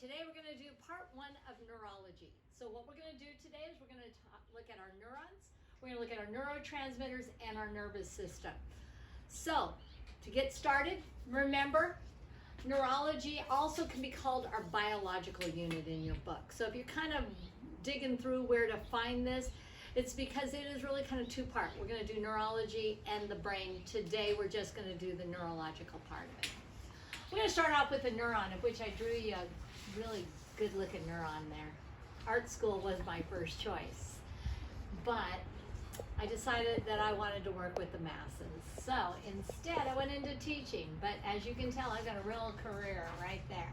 today we're going to do part one of neurology. So what we're going to do today is we're going to look at our neurons, we're going to look at our neurotransmitters and our nervous system. So to get started, remember, neurology also can be called our biological unit in your book. So if you're kind of digging through where to find this, it's because it is really kind of two-part. We're going to do neurology and the brain. Today we're just going to do the neurological part of it. We're going to start off with a neuron, of which I drew you a really good-looking neuron there. Art school was my first choice, but I decided that I wanted to work with the masses. So instead, I went into teaching, but as you can tell, I've got a real career right there.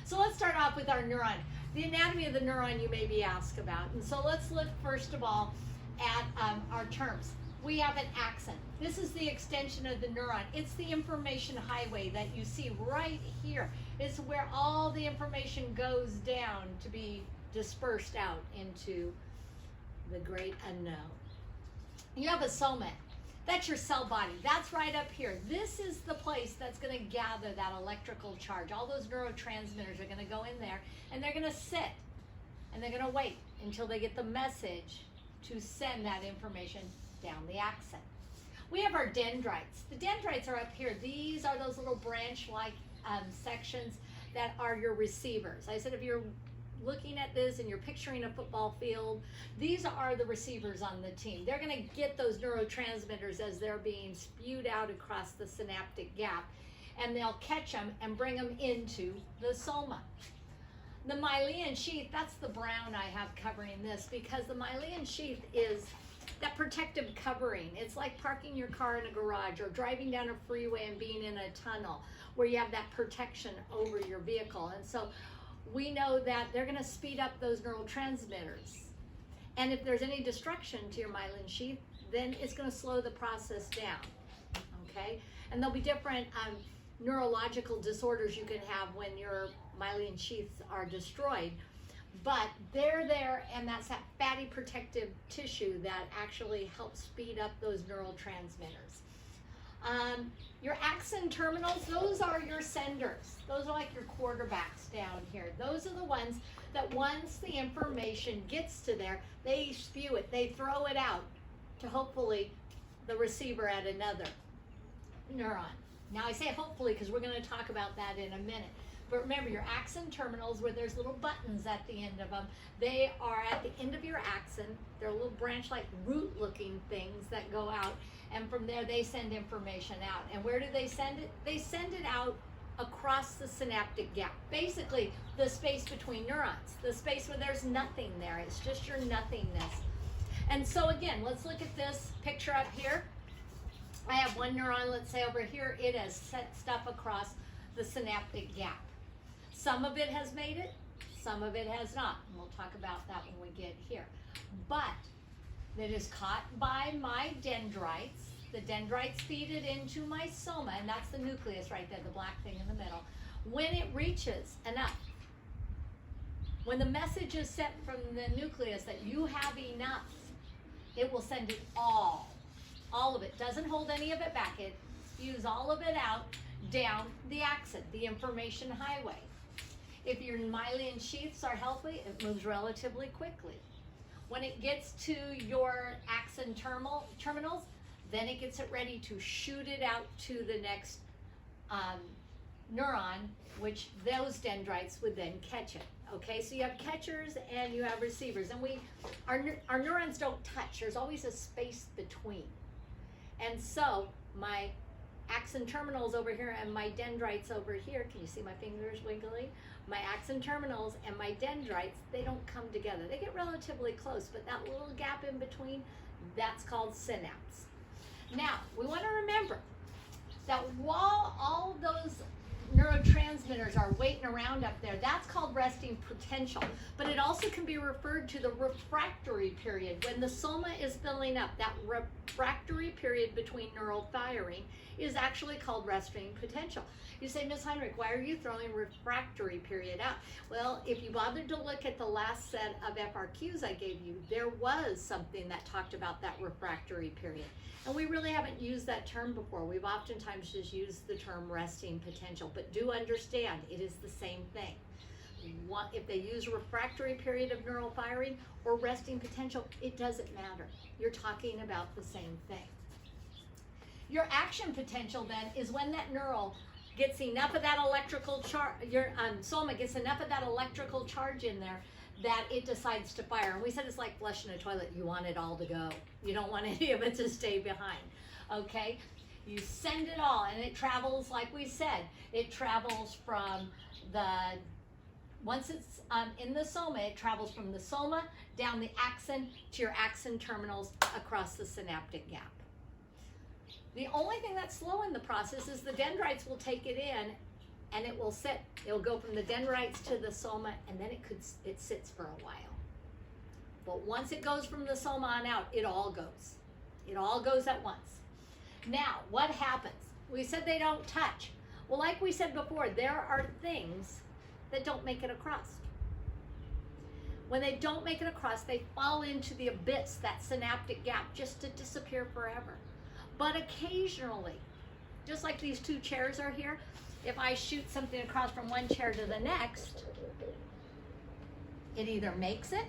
So let's start off with our neuron. The anatomy of the neuron you may be asked about. And so let's look first of all at our terms. We have an axon. This is the extension of the neuron. It's the information highway that you see right here. It's where all the information goes down to be dispersed out into the great unknown. You have a soma. That's your cell body. That's right up here. This is the place that's going to gather that electrical charge. All those neurotransmitters are going to go in there, and they're going to sit, and they're going to wait until they get the message to send that information down the axon. We have our dendrites. The dendrites are up here. These are those little branch-like sections that are your receivers. I said if you're looking at this and you're picturing a football field, these are the receivers on the team. They're going to get those neurotransmitters as they're being spewed out across the synaptic gap, and they'll catch them and bring them into the soma. The myelin sheath, that's the brown I have covering this, because the myelin sheath is that protective covering. It's like parking your car in a garage or driving down a freeway and being in a tunnel where you have that protection over your vehicle. And so we know that they're going to speed up those neurotransmitters. And if there's any destruction to your myelin sheath, then it's going to slow the process down. Okay? And there'll be different neurological disorders you can have when your myelin sheaths are destroyed. But they're there, and that's that fatty protective tissue that actually helps speed up those neurotransmitters. Your axon terminals, those are your senders. Those are like your quarterbacks down here. Those are the ones that once the information gets to there, they spew it, they throw it out to hopefully the receiver at another neuron. Now I say hopefully because we're going to talk about that in a minute. But remember, your axon terminals, where there's little buttons at the end of them, they are at the end of your axon. They're little branch-like root-looking things that go out, and from there they send information out. And where do they send it? They send it out across the synaptic gap, basically the space between neurons, the space where there's nothing there. It's just your nothingness. And so again, let's look at this picture up here. I have one neuron, let's say over here, it has sent stuff across the synaptic gap. Some of it has made it, some of it has not. And we'll talk about that when we get here. But it is caught by my dendrites. The dendrites feed it into my soma, and that's the nucleus right there, the black thing in the middle. When it reaches enough, when the message is sent from the nucleus that you have enough, it will send it all of it. Doesn't hold any of it back. It spews all of it out down the axon, the information highway. If your myelin sheaths are healthy, it moves relatively quickly. When it gets to your axon terminals, then it gets it ready to shoot it out to the next neuron, which those dendrites would then catch it. Okay, so you have catchers and you have receivers, and our neurons don't touch. There's always a space between. And so my axon terminals over here and my dendrites over here, can you see my fingers wiggling? My axon terminals and my dendrites, they don't come together. They get relatively close, but that little gap in between, that's called synapse. Now, we want to remember that while all those neurotransmitters are waiting around up there, that's called resting potential. But it also can be referred to the refractory period. When the soma is filling up, that refractory period between neural firing is actually called resting potential. You say, Ms. Heinrich, why are you throwing refractory period out? Well, if you bothered to look at the last set of FRQs I gave you, there was something that talked about that refractory period. And we really haven't used that term before. We've oftentimes just used the term resting potential, but do understand it is the same thing. if they use refractory period of neural firing or resting potential, it doesn't matter. You're talking about the same thing. Your action potential then is when that neural gets enough of that electrical charge, your soma gets enough of that electrical charge in there that it decides to fire. And we said it's like flushing a toilet. You want it all to go. You don't want any of it to stay behind, okay? You send it all, and it travels, like we said, it travels from once it's in the soma, it travels from the soma down the axon to your axon terminals across the synaptic gap. The only thing that's slow in the process is the dendrites will take it in, and it will sit. It'll go from the dendrites to the soma, and then it sits for a while. But once it goes from the soma on out, it all goes. It all goes at once. Now, what happens? We said they don't touch. Well, like we said before, there are things that don't make it across. When they don't make it across, they fall into the abyss, that synaptic gap, just to disappear forever. But occasionally, just like these two chairs are here, if I shoot something across from one chair to the next, it either makes it,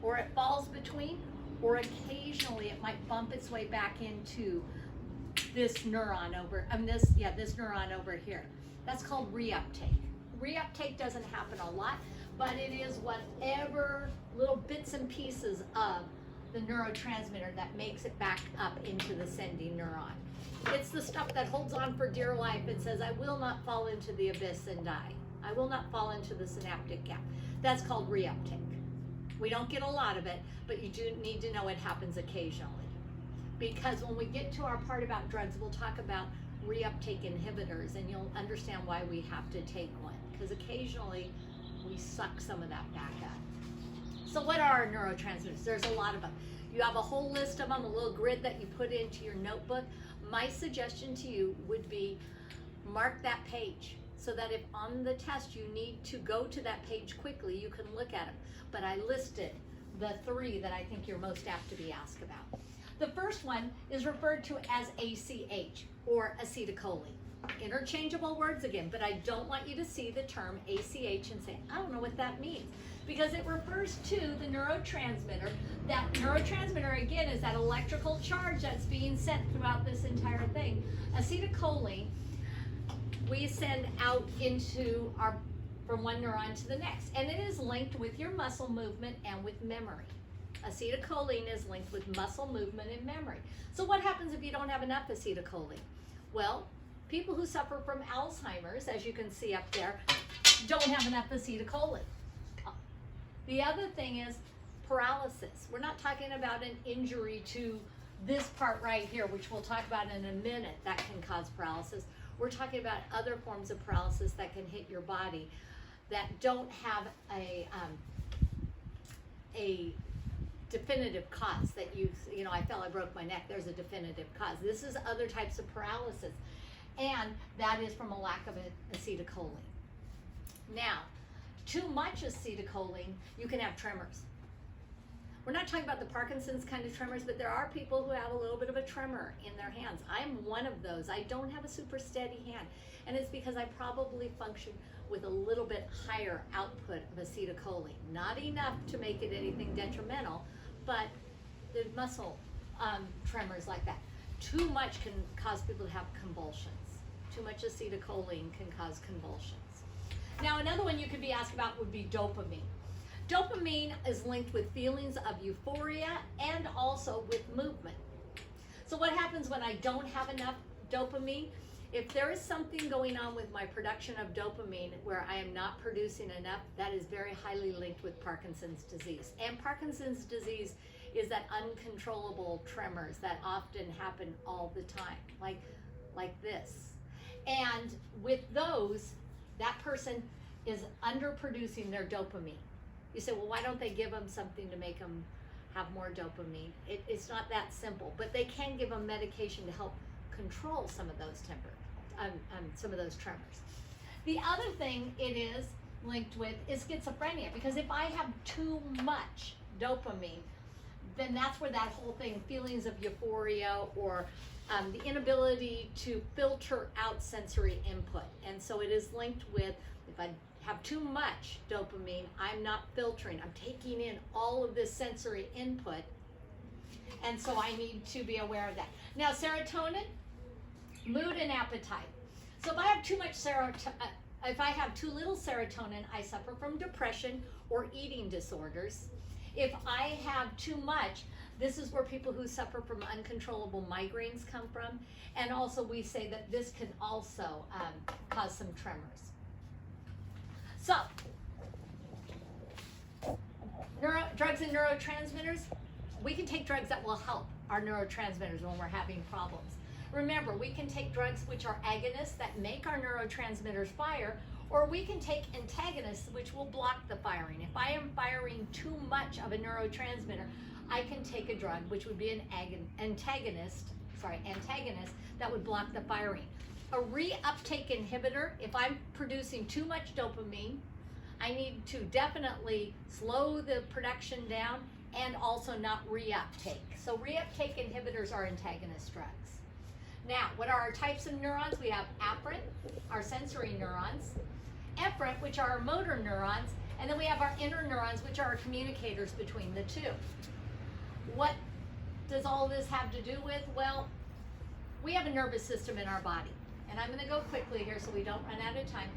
or it falls between, or occasionally it might bump its way back into this neuron over, this neuron over here. That's called reuptake. Reuptake doesn't happen a lot, but it is whatever little bits and pieces of the neurotransmitter that makes it back up into the sending neuron. It's the stuff that holds on for dear life and says, I will not fall into the abyss and die. I will not fall into the synaptic gap. That's called reuptake. We don't get a lot of it, but you do need to know it happens occasionally. Because when we get to our part about drugs, we'll talk about reuptake inhibitors, and you'll understand why we have to take one. Because occasionally we suck some of that back up. So what are our neurotransmitters? There's a lot of them. You have a whole list of them, a little grid that you put into your notebook. My suggestion to you would be mark that page so that if on the test you need to go to that page quickly, you can look at them. But I listed the 3 that I think you're most apt to be asked about. The first one is referred to as ACH, or acetylcholine. Interchangeable words again, but I don't want you to see the term ACH and say, I don't know what that means. Because it refers to the neurotransmitter. That neurotransmitter, again, is that electrical charge that's being sent throughout this entire thing. Acetylcholine, we send out from one neuron to the next. And it is linked with your muscle movement and with memory. Acetylcholine is linked with muscle movement and memory. So what happens if you don't have enough acetylcholine? Well, people who suffer from Alzheimer's, as you can see up there, don't have enough acetylcholine. The other thing is paralysis. We're not talking about an injury to this part right here, which we'll talk about in a minute, that can cause paralysis. We're talking about other forms of paralysis that can hit your body that don't have a definitive cause that I fell, I broke my neck, there's a definitive cause. This is other types of paralysis, and that is from a lack of acetylcholine. Now, too much acetylcholine, you can have tremors. We're not talking about the Parkinson's kind of tremors, but there are people who have a little bit of a tremor in their hands. I'm one of those. I don't have a super steady hand, and it's because I probably function with a little bit higher output of acetylcholine. Not enough to make it anything detrimental, but the muscle tremors like that. Too much can cause people to have convulsions. Too much acetylcholine can cause convulsions. Now, another one you could be asked about would be dopamine. Dopamine is linked with feelings of euphoria and also with movement. So what happens when I don't have enough dopamine? If there is something going on with my production of dopamine where I am not producing enough, that is very highly linked with Parkinson's disease. And Parkinson's disease is that uncontrollable tremors that often happen all the time, like this. And with those, that person is underproducing their dopamine. You say, well, why don't they give them something to make them have more dopamine? It's not that simple, but they can give them medication to help control some of those tremors. The other thing it is linked with is schizophrenia, because if I have too much dopamine, then that's where that whole thing, feelings of euphoria or the inability to filter out sensory input. And so it is linked with, if I have too much dopamine, I'm not filtering. I'm taking in all of this sensory input. And so I need to be aware of that. Now, serotonin, mood and appetite. So if I have too much if I have too little serotonin, I suffer from depression or eating disorders. If I have too much, this is where people who suffer from uncontrollable migraines come from. And also we say that this can also cause some tremors. So, drugs and neurotransmitters, we can take drugs that will help our neurotransmitters when we're having problems. Remember, we can take drugs which are agonists that make our neurotransmitters fire, or we can take antagonists which will block the firing. If I am firing too much of a neurotransmitter, I can take a drug which would be an antagonist that would block the firing. A reuptake inhibitor, if I'm producing too much dopamine, I need to definitely slow the production down and also not reuptake. So reuptake inhibitors are antagonist drugs. Now, what are our types of neurons? We have afferent, our sensory neurons, efferent, which are our motor neurons, and then we have our interneurons, which are our communicators between the two. What does all this have to do with? Well, we have a nervous system in our body, and I'm going to go quickly here so we don't run out of time.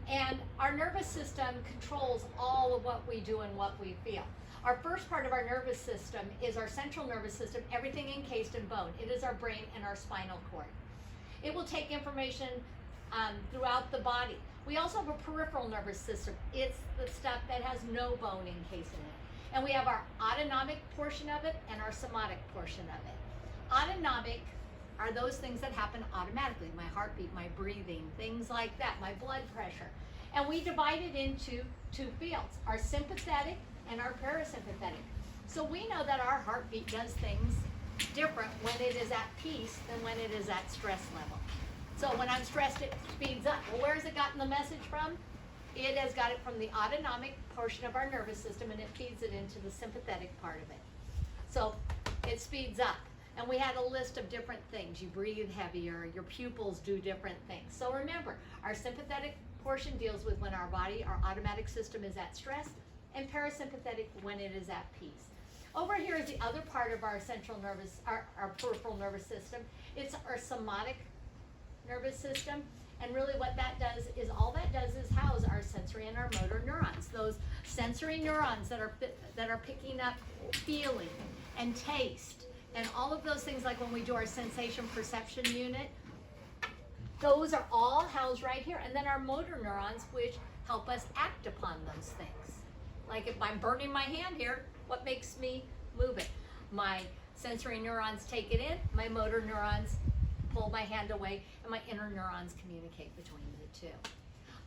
And our nervous system controls all of what we do and what we feel. Our first part of our nervous system is our central nervous system, everything encased in bone. It is our brain and our spinal cord. It will take information throughout the body. We also have a peripheral nervous system. It's the stuff that has no bone encased in it. And we have our autonomic portion of it and our somatic portion of it. Autonomic are those things that happen automatically. My heartbeat, my breathing, things like that, my blood pressure. And we divide it into two fields, our sympathetic and our parasympathetic. So we know that our heartbeat does things different when it is at peace than when it is at stress level. So when I'm stressed, it speeds up. Well, where has it gotten the message from? It has got it from the autonomic portion of our nervous system, and it feeds it into the sympathetic part of it. So it speeds up. And we had a list of different things. You breathe heavier, your pupils do different things. So remember, our sympathetic portion deals with when our body, our automatic system is at stress, and parasympathetic when it is at peace. Over here is the other part of our central nervous, our peripheral nervous system. It's our somatic nervous system. And really what that does is, all that does is house our sensory and our motor neurons. Those sensory neurons that are picking up feeling and taste and all of those things, like when we do our sensation perception unit, those are all housed right here. And then our motor neurons, which help us act upon those things. Like if I'm burning my hand here, what makes me move it? My sensory neurons take it in, my motor neurons pull my hand away, and my inner neurons communicate between the two.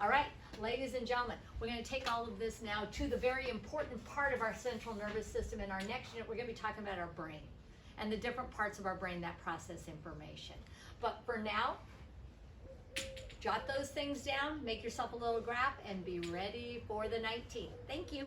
All right, ladies and gentlemen, we're going to take all of this now to the very important part of our central nervous system. In our next unit, we're going to be talking about our brain and the different parts of our brain that process information. But for now, jot those things down, make yourself a little graph, and be ready for the 19th. Thank you.